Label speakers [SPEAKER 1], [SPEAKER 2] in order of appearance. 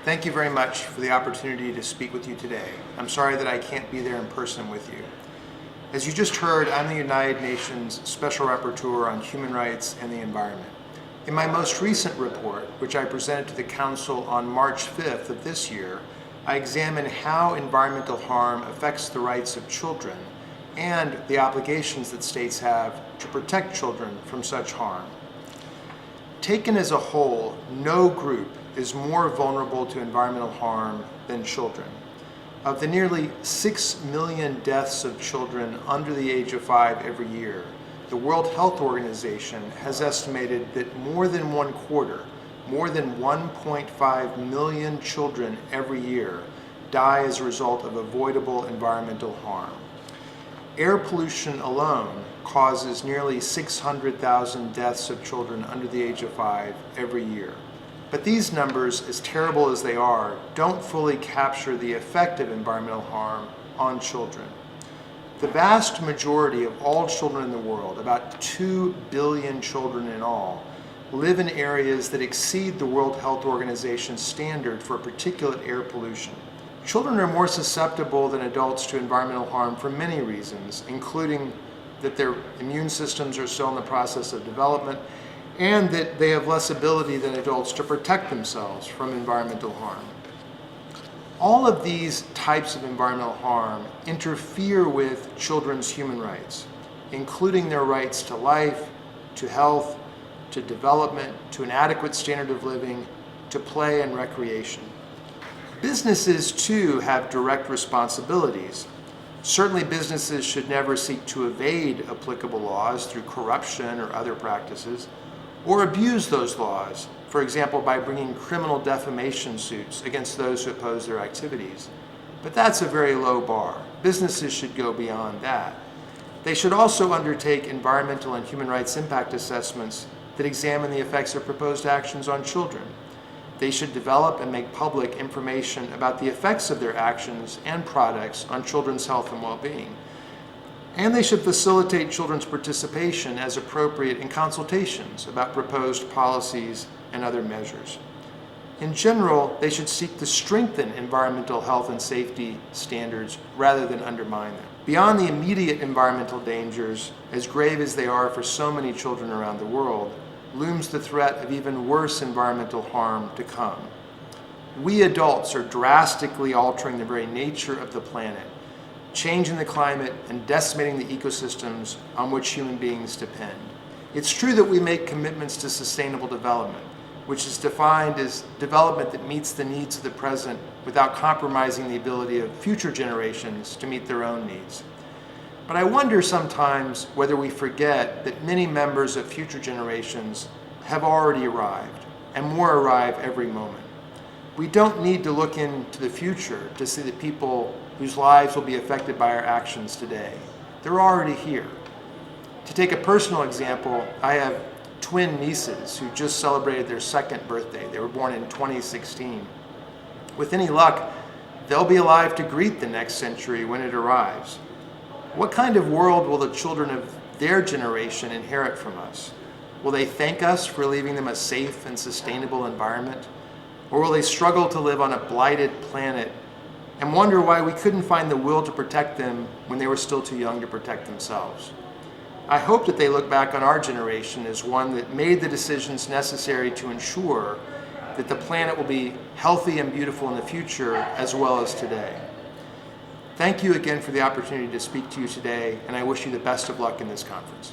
[SPEAKER 1] Thank you very much for the opportunity to speak with you today. I'm sorry that I can't be there in person with you. As you just heard, I'm the United Nations Special Rapporteur on Human Rights and the Environment. In my most recent report, which I presented to the Council on March 5th of this year, I examine how environmental harm affects the rights of children and the obligations that states have to protect children from such harm. Taken as a whole, no group is more vulnerable to environmental harm than children. Of the nearly 6 million deaths of children under the age of 5 every year, the World Health Organization has estimated that more than 1/4, more than 1.5 million children every year die as a result of avoidable environmental harm. Air pollution alone causes nearly 600,000 deaths of children under the age of 5 every year. But these numbers, as terrible as they are, don't fully capture the effect of environmental harm on children. The vast majority of all children in the world, about 2 billion children in all, live in areas that exceed the World Health Organization's standard for particulate air pollution. Children are more susceptible than adults to environmental harm for many reasons, including that their immune systems are still in the process of development and that they have less ability than adults to protect themselves from environmental harm. All of these types of environmental harm interfere with children's human rights, including their rights to life, to health, to development, to an adequate standard of living, to play and recreation. Businesses, too, have direct responsibilities. Certainly, businesses should never seek to evade applicable laws through corruption or other practices, or abuse those laws, for example, by bringing criminal defamation suits against those who oppose their activities. But that's a very low bar. Businesses should go beyond that. They should also undertake environmental and human rights impact assessments that examine the effects of proposed actions on children. They should develop and make public information about the effects of their actions and products on children's health and well-being. And they should facilitate children's participation as appropriate in consultations about proposed policies and other measures. In general, they should seek to strengthen environmental health and safety standards rather than undermine them. Beyond the immediate environmental dangers, as grave as they are for so many children around the world, looms the threat of even worse environmental harm to come. We adults are drastically altering the very nature of the planet, changing the climate and decimating the ecosystems on which human beings depend. It's true that we make commitments to sustainable development, which is defined as development that meets the needs of the present without compromising the ability of future generations to meet their own needs. But I wonder sometimes whether we forget that many members of future generations have already arrived, and more arrive every moment. We don't need to look into the future to see the people whose lives will be affected by our actions today. They're already here. To take a personal example, I have twin nieces who just celebrated their 2nd birthday. They were born in 2016. With any luck, they'll be alive to greet the next century when it arrives. What kind of world will the children of their generation inherit from us? Will they thank us for leaving them a safe and sustainable environment? Or will they struggle to live on a blighted planet and wonder why we couldn't find the will to protect them when they were still too young to protect themselves? I hope that they look back on our generation as one that made the decisions necessary to ensure that the planet will be healthy and beautiful in the future as well as today. Thank you again for the opportunity to speak to you today, and I wish you the best of luck in this conference.